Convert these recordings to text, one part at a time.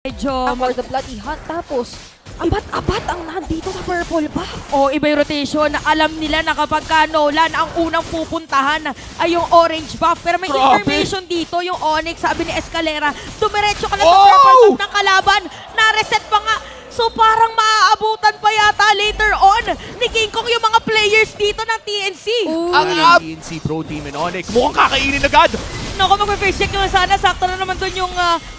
Medyo for the bloody hunt. Tapos, abat-abat ang nandito sa purple buff. iba yung rotation na alam nila na kapag ka Nolan ang unang pupuntahan ay yung orange buff. Pero may information dito, yung Onyx, sabi ni Escalera, dumiretso ka na sa purple buff ng kalaban, na-reset pa nga. So parang maaabutan pa yata later on ni King Kong yung mga players dito ng TNC. Ang TNC Pro Team and Onyx mukhang kakainin agad. Naku, mag-face check yung sana. Sakto na naman dun yung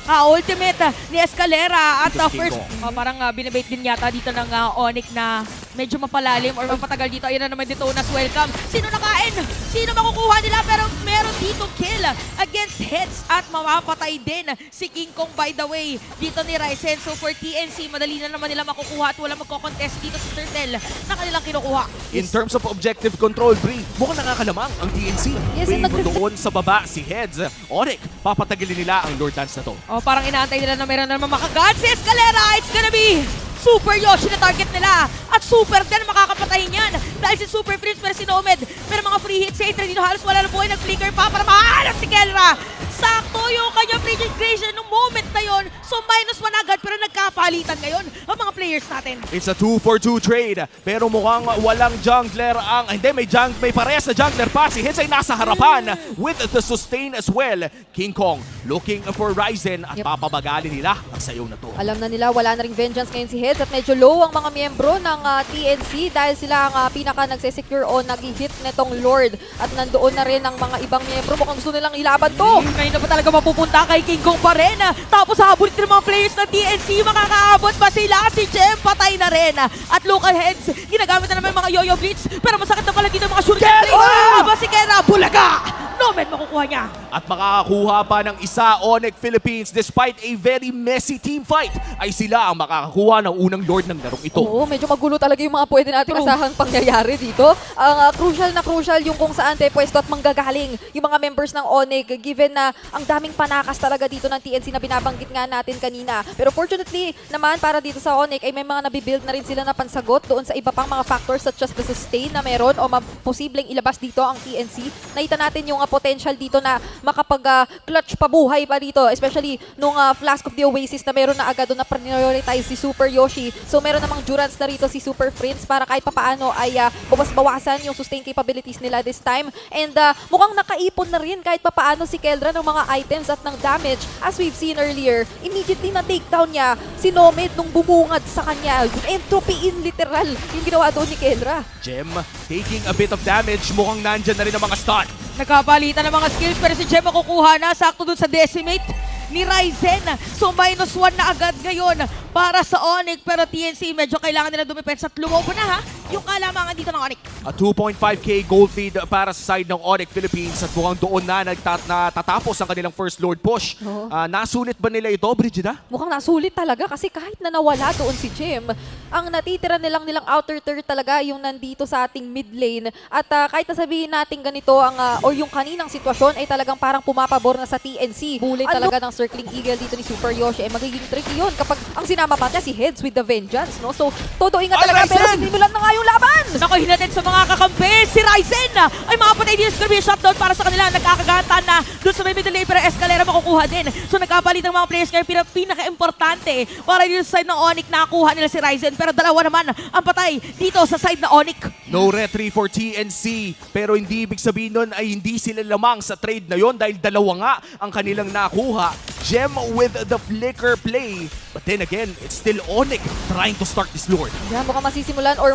ultimate ni Escalera. At first, parang binibait din yata dito ng Onyx na medyo mapalalim or mapatagal dito. Ayan na naman dito unas welcome. Sino nakain? Sino makukuha nila? Pero meron dito kill against Heads at mapapatay din si King Kong by the way dito ni Ryzen. So for TNC, madali na naman nila makukuha at wala magko-contest dito sa Turtle na kanilang kinukuha. In terms of objective control, Bri, mukhang nakakalamang ang TNC. Yes, Wave doon sa baba si Heads. Onyx, papatagilin nila ang Lord Dance na to. Parang inaantay nila na meron na naman makagad si Escalera. It's gonna be Super Yoshi na target nila. At Super Den makakapatayin yan. Dahil si Super Prince pero si Nomad. Pero mga free hits si Aether dito halos wala na buhay. Nag-flicker pa para mahanap si Kelra. Sakto yung kanyang free creation nung moment na yon. So -1 agad pero nagkapalitan ngayon ang mga players natin. It's a 2-for-2 trade. Pero mukhang walang jungler ang... may parehas na jungler pa. Si Heads ay nasa harapan with the sustain as well. King Kong looking for Ryzen at papabagalin nila ang sayaw na to. Alam na nila, wala na ring vengeance ngayon si Heads at medyo low ang mga miyembro ng TNC dahil sila ang pinaka nagsesecure o nag-hit netong Lord. At nandoon na rin ang mga ibang miyembro. Mukhang gusto nilang ilaban to. Ngayon na ba talaga mapupunta kay King Kong pa rin? Tapos hahabulin ng mga players ng TNC. Makakaabot ba sila? Si Jem patay na rin. At local Heads, ginagamit na naman mga Yo-Yo Blitz. Pero masakit na pala dito mga shuriken players. Aba si Kera, bulaga! Nomad makukuha niya. At makakakuha pa ng isa Onyx Philippines despite a very messy team fight ay sila ang makakakuha ng unang Lord ng larong ito. Oo, medyo magulo talaga yung mga pwede natin asahang pangyayari dito. Ang crucial yung kung saan tayo pwesto at manggagaling yung mga members ng Onyx given na ang daming panakas talaga dito ng TNC na binabanggit nga natin kanina. Pero fortunately naman para dito sa Onyx ay may mga nabibuild na rin sila na pansagot doon sa iba pang mga factors such as the sustain na meron o posibleng ilabas dito ang TNC. Nakita natin yung potential dito na makapag-clutch pabuhay pa dito, especially nung Flask of the Oasis na meron na agad doon na prioritize si Super Yoshi. So meron namang Durance na rito si Super Prince para kahit papaano ay bawas-bawasan yung sustain capabilities nila this time. And mukhang nakaipon na rin kahit papaano si Keldra ng mga items at ng damage. As we've seen earlier, immediately na takedown niya si Nomad nung bumungad sa kanya. Entropy in literal yung ginawa doon ni Keldra. Jem taking a bit of damage, mukhang nandyan na rin ang mga stun. Nagkapalitan ng mga skills pero si Jem makukuha na. Sakto dun sa decimate ni Ryzen. So -1 na agad ngayon para sa Onyx. Pero TNC medyo kailangan nila dumipensa at lumobo na yung kalamangan dito ng Onyx. A 2.5k gold lead para sa side ng Onyx Philippines at mukhang doon na natatapos ang kanilang first Lord push. Nasulit ba nila ito, Brigida? Mukhang nasulit talaga kasi kahit na nawala doon si Jem, ang natitira nilang outer third talaga yung nandito sa ating mid lane. At kahit nasabihin natin ganito or yung kaninang sitwasyon ay talagang parang pumapabor na sa TNC. Bulay talaga ng Circling Eagle dito ni Super Yoshi ay magiging tricky yun kapag ang sinama pa niya si Heads with the vengeance, no? So, todo ingat talaga pero sinimulan na nga yung laban! Naku, hinatid sa mga kakampi. Si Ryzen ay makapatay din sa shutdown para sa kanila. Nagkakagatan na doon sa may middle lane pero Escalera makukuha din. So, nagkapalit ng mga players ngayon. Pinaka-importante para dito sa side ng Onyx nakakuha nila si Ryzen. Pero dalawa naman ang patay dito sa side ng Onyx. No retry for TNC pero hindi ibig sabihin nun ay hindi sila lamang sa trade na yon dahil dalawa nga ang kanilang nakuha. Jem with the flicker play. But then again, it's still Onyx trying to start this Lord. Yeah, mukhang masisimulan or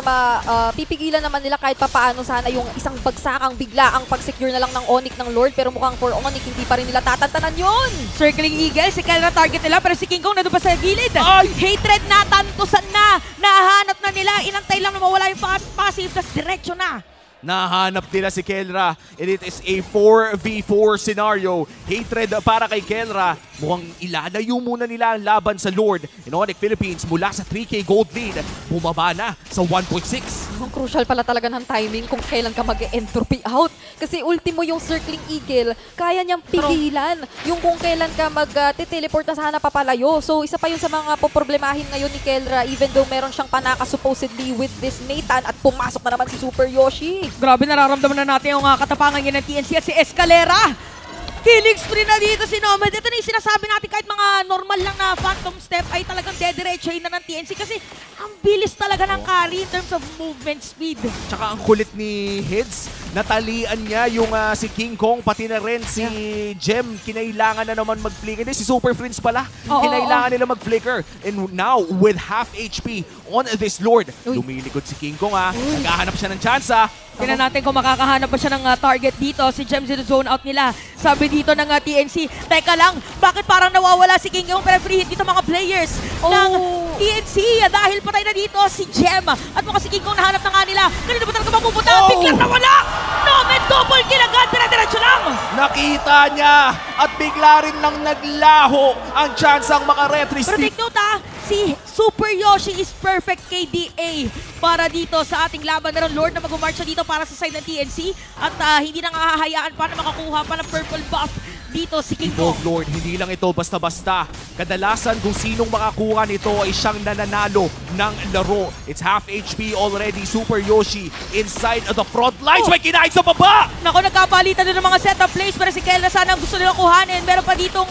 pipigilan naman nila kahit papaano sana yung isang bagsakang bigla ang pag-secure na lang ng Onyx ng Lord. Pero mukhang for Onyx, hindi pa rin nila tatantanan yun. Circling Eagle, si Kyle na target nila pero si King Kong nandun pa sa gilid. Hatred na, tantusan na, nahanap na nila, inantay lang na mawala yung passive, tas diretso na. Nahanap nila si Kelra and it is a 4v4 scenario. Hatred para kay Kelra. Mukhang ilalayo muna nila ang laban sa Lord. In Onyx Philippines mula sa 3k gold lead, bumaba na sa 1.6. Ang crucial pala talaga ng timing kung kailan ka mag-entropy out. Kasi ultimo yung Circling Eagle, kaya niyang pigilan yung kung kailan ka mag-teleport na sana papalayo. So isa pa yun sa mga poproblemahin ngayon ni Kelra even though meron siyang panaka supposedly with this Nathan at pumasok na naman si Super Yoshi. Grabe, nararamdaman na natin yung katapangan niya ng TNC at si Escalera. Killing spree na dito si Nomad. Ito na yung sinasabi natin, kahit mga normal lang na Phantom Step ay talagang dediretsohin na ng TNC kasi ang bilis talaga ng carry in terms of movement speed. Tsaka ang kulit ni Hids, natalian niya yung si King Kong, pati na rin si Gem. Kinailangan na naman mag-flicker. Hindi, si Super Prince pala. Kinailangan nila mag-flicker. And now, with half HP on this Lord, lumilikod si King Kong naghahanap siya ng tsansa. Tingnan natin kung makakahanap pa siya ng target dito. Si Gem zone out nila. Sabi dito ng TNC, teka lang, bakit parang nawawala si King Kong pero free hit dito mga players ng TNC dahil patay na dito si Gem. At mukhang si King Kong nahanap na nga nila. Kanina ba talaga mapupunta? Biglang nawala! Nomad double kill agad, dire-diretso lang! Nakita niya at bigla rin lang naglaho ang tsansang maka-retry Pero stick. take note si Super Yoshi is perfect KDA para dito sa ating laban. Meron Lord na mag-march siya dito para sa side ng TNC at hindi na hahayaan pa na makakuha pa ng purple buff dito si King Kong. Evolve Lord, hindi lang ito basta-basta. Kadalasan kung sinong makakuha nito ay siyang nananalo ng laro. It's half HP already. Super Yoshi inside of the front lines. May kinain sa baba! Naku, nagkapalitan din ng mga setup plays pero si Kelra sana ang gusto nilang kuhanin. Meron pa ditong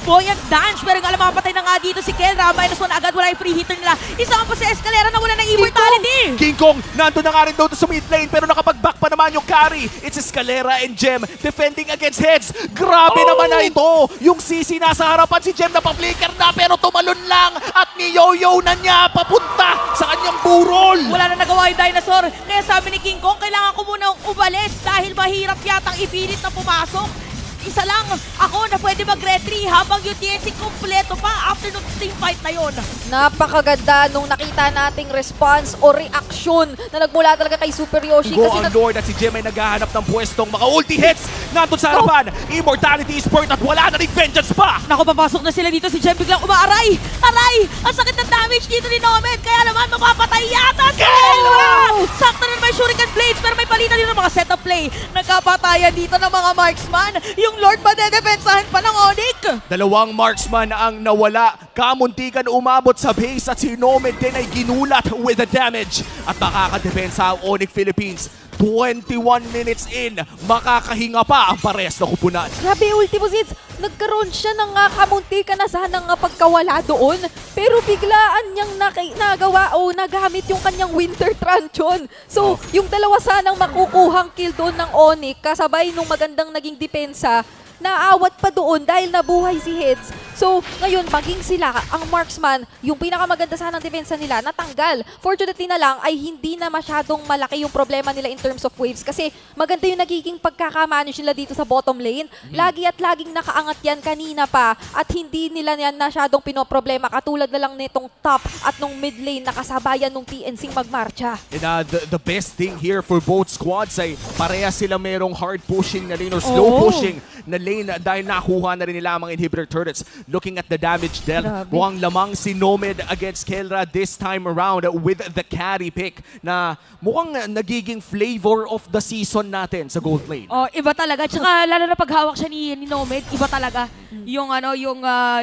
Boyant Dance, pero nga mapatay na nga dito si Kelra. -1 agad, wala yung free hitter nila. Isama pa si Escalera na wala ng immortality. King Kong, nandun na nga rin doon sa mid lane, pero nakapag-back pa naman yung carry. It's Escalera and Gem defending against Heads. Grabe naman na ito. Yung CC nasa harapan, si Gem na pa-flicker na, pero tumalon lang. At ni-yo-yo na niya papunta sa kanyang burol. Wala na nagawa yung dinosaur. Kaya sabi ni King Kong, kailangan ko munang umalis dahil mahirap yatang ipilit na pumasok. Isa lang ako na pwede mag-retry habang yung TNC kompleto pa after nung team fight na yun. Napakaganda nung nakita nating response o reaction na nagmula talaga kay Super Yoshi. Go Kasi on Lord at si Gem ay naghahanap ng pwestong maka-ulti hits. Nandun sa harapan, immortality is burnt at wala na rin vengeance pa. Naku, papasok na sila dito. Si Gem biglang umaaray. Aray! Ang sakit ng damage dito ni Nomad. Kaya naman mapapatay yata si Kelra. Sakto na naman Shuriken Blades pero may palitan din ng mga setup play. Nagkapatayan dito ng mga marksman. Yung Lord madedepensahan pa ng Onyx. Dalawang marksman ang nawala. Kamuntikan umabot sa base at si Nomad din ay ginulat with the damage. At makakadepensa ang Onyx Philippines. 21 minutes in, makakahinga pa ang pares na kupunan. grabe, Ultimo Seeds, nagkaroon siya ng kamuntikan na sanang pagkawala doon. Pero biglaan niyang nagawa o nagamit yung kanyang Winter Truncheon. So, yung dalawa sanang makukuhang kill doon ng Onyx, kasabay nung magandang naging depensa, naawat pa doon dahil nabuhay si Heads. So, ngayon, maging sila, ang marksman, yung pinakamaganda sana ng depensa nila, natanggal. Fortunately na lang, ay hindi na masyadong malaki yung problema nila in terms of waves. Kasi maganda yung nagiging pagkakamanage nila dito sa bottom lane. Lagi at laging nakaangat yan kanina pa. At hindi nila yan masyadong pinoproblema. Katulad na lang nitong top at nung mid lane na kasabayan nung TNC magmarcha. And the best thing here for both squads ay pareha sila merong hard pushing na lane or slow pushing na lane dahil nakuha na rin nila ang mga inhibitor turrets. Looking at the damage dealt, mukhang lamang si Nomad against Kelra this time around with the carry pick na mukhang nagiging flavor of the season natin sa gold lane. Oh, iba talaga. Tsaka lalo na paghawak siya ni Nomad, iba talaga. Yung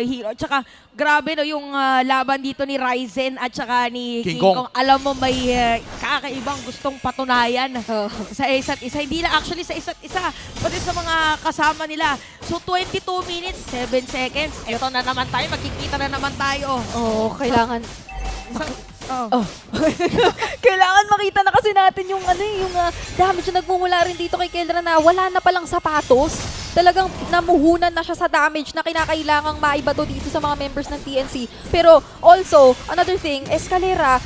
hero. Tsaka grabe no yung laban dito ni Ryzen at tsaka ni King Kong. Alam mo may kakaibang gustong patunayan sa isa't isa. Hindi na actually sa isa't isa, pati sa mga kasama nila. So 22 minutes, 7 seconds. Ito na naman tayo, magkikita na naman tayo. Oo, kailangan... Kailangan makita na kasi natin yung damage na nagmumula rin dito kay Kelra na wala na palang sapatos. Talagang namuhunan na siya sa damage na kinakailangang maibato dito sa mga members ng TNC. Pero also, another thing, Escalera,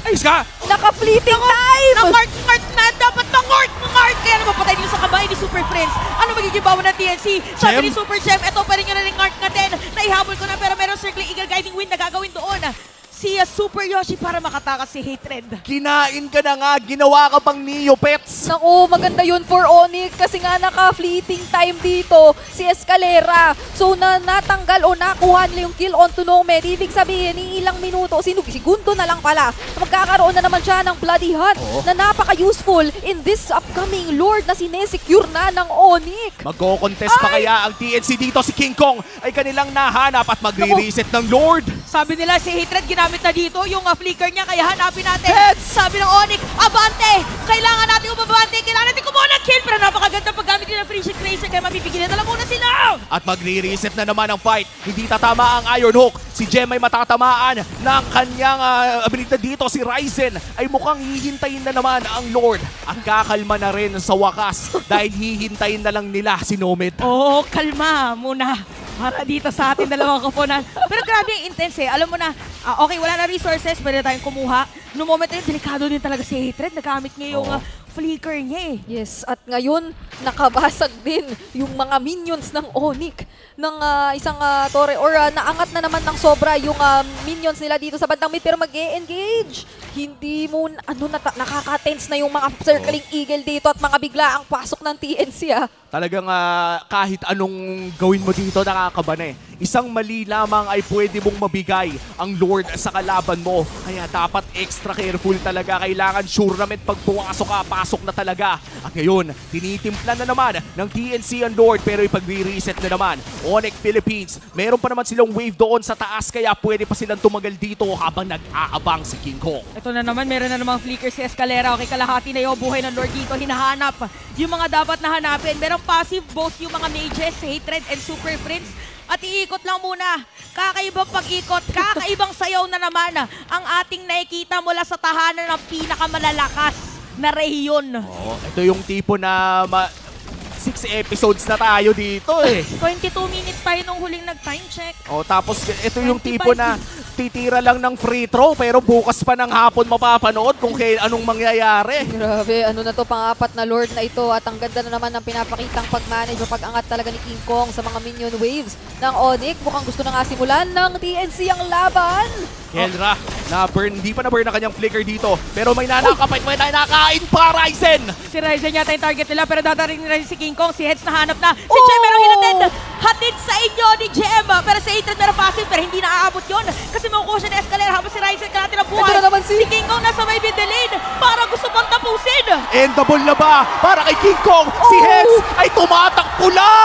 naka-fleeting time! Na-mark na! Dapat ma-mark! Kaya naman patay dito sa kabay ni Super Friends. Ano magiging bawa ng TNC? Sabi ni Super Gem, eto pa rin yun na rin mark natin. Naihabol ko na pero meron Circling Eagle Guiding Wind na gagawin doon. Si Super Yoshi para makatakas si Hatred. Kinain ka na nga, ginawa ka pang Neopets. Naku, maganda yun for Onyx kasi nga naka-fleeting time dito si Escalera. So natanggal o nakuha nila yung kill onto Nomad. Ibig sabihin, ilang minuto, segundo na lang pala. Magkakaroon na naman siya ng Bloody Hunt na napaka-useful in this upcoming Lord na sinesecure na ng Onyx. Magko-contest pa kaya ang TNC dito? Si King Kong ay kanilang nahanap at magre-reset ng Lord. Sabi nila si Hatred ginamit na dito yung flicker niya, kaya hanapin natin. Sabi ng Onyx, abante! Kailangan natin umabante, kailangan natin kumuha ng kill, pero napakaganda paggamit nila ng Free Crazy, kaya mapipigilan na lang muna sila! At magre-reset na naman ang fight. Hindi tatama ang Iron Hook. Si Gem ay matatamaan ng kanyang abilidad dito. Si Ryzen ay mukhang hihintayin na naman ang Lord. At kakalma na rin sa wakas dahil hihintayin na lang nila si Nomad. Oo, kalma muna. Para dito sa ating dalawang kapunan. Pero grabe yung intense eh. Alam mo na, okay, wala na resources, pwede tayong kumuha. No moment na yun, delikado din talaga si Hatred. Nagamit niya yung flicker niya eh. Yes, at ngayon, nakabasag din yung mga minions ng Onyx ng isang tore or naangat na naman ng sobra yung minions nila dito sa bandang mid pero mag-e-engage. Hindi mo, nakaka-tense na yung mga circling eagle dito at mga bigla ang pasok ng TNC Talagang kahit anong gawin mo dito, nakakaba na eh. Isang mali lamang ay pwede mong mabigay ang Lord sa kalaban mo. Kaya dapat extra careful talaga. Kailangan sure naman pag pumasok ka, pasok na talaga. At ngayon, tinitimpla na naman ng TNC ang Lord pero ipag-reset na naman. Onyx Philippines, meron pa naman silang wave doon sa taas kaya pwede pa silang tumagal dito habang nag-aabang si King Kong. Ito na naman, meron na namang flicker si Escalera. Okay, kalahati na yung buhay ng Lord dito. Hinahanap yung mga dapat na hanapin. Merong passive both yung mga mages, Hatred and Super Prince. At iikot lang muna. Kakaibang pag-ikot, kakaibang sayaw na naman ang ating nakikita mula sa tahanan ng pinakamalalakas na rehiyon. Ito yung tipo na 6 episodes na tayo dito eh. 22 minutes tayo nung huling nag-time check. Tapos ito yung tipo na titira lang ng free throw pero bukas pa ng hapon mapapanood kung anong mangyayari. Grabe, ano na to, pang-apat na Lord na ito at ang ganda na naman ng pinapakitang pag-manage o pag-angat talaga ni King Kong sa mga minion waves ng Onyx. Mukhang gusto na nga simulan ng TNC ang laban. Kelra, hindi pa na-burn na kanyang flicker dito. Pero may nanakapit, may nanakain pa Ryzen! Si Ryzen yata yung target nila pero dadaring rin si King Kong. Si Heads nahanap na. Si Jem meron hinatid. Hatid sa inyo ni Jem. Pero si Hatred meron passive pero hindi naaabot yun. Kasi makukuha siya ni Escalera habang si Ryzen kalahati ng buhay. Ito na naman si King Kong nasa may middle lane para gusto pang tapusin. Endable na ba para kay King Kong? Si Hex ay tumatakbo lang!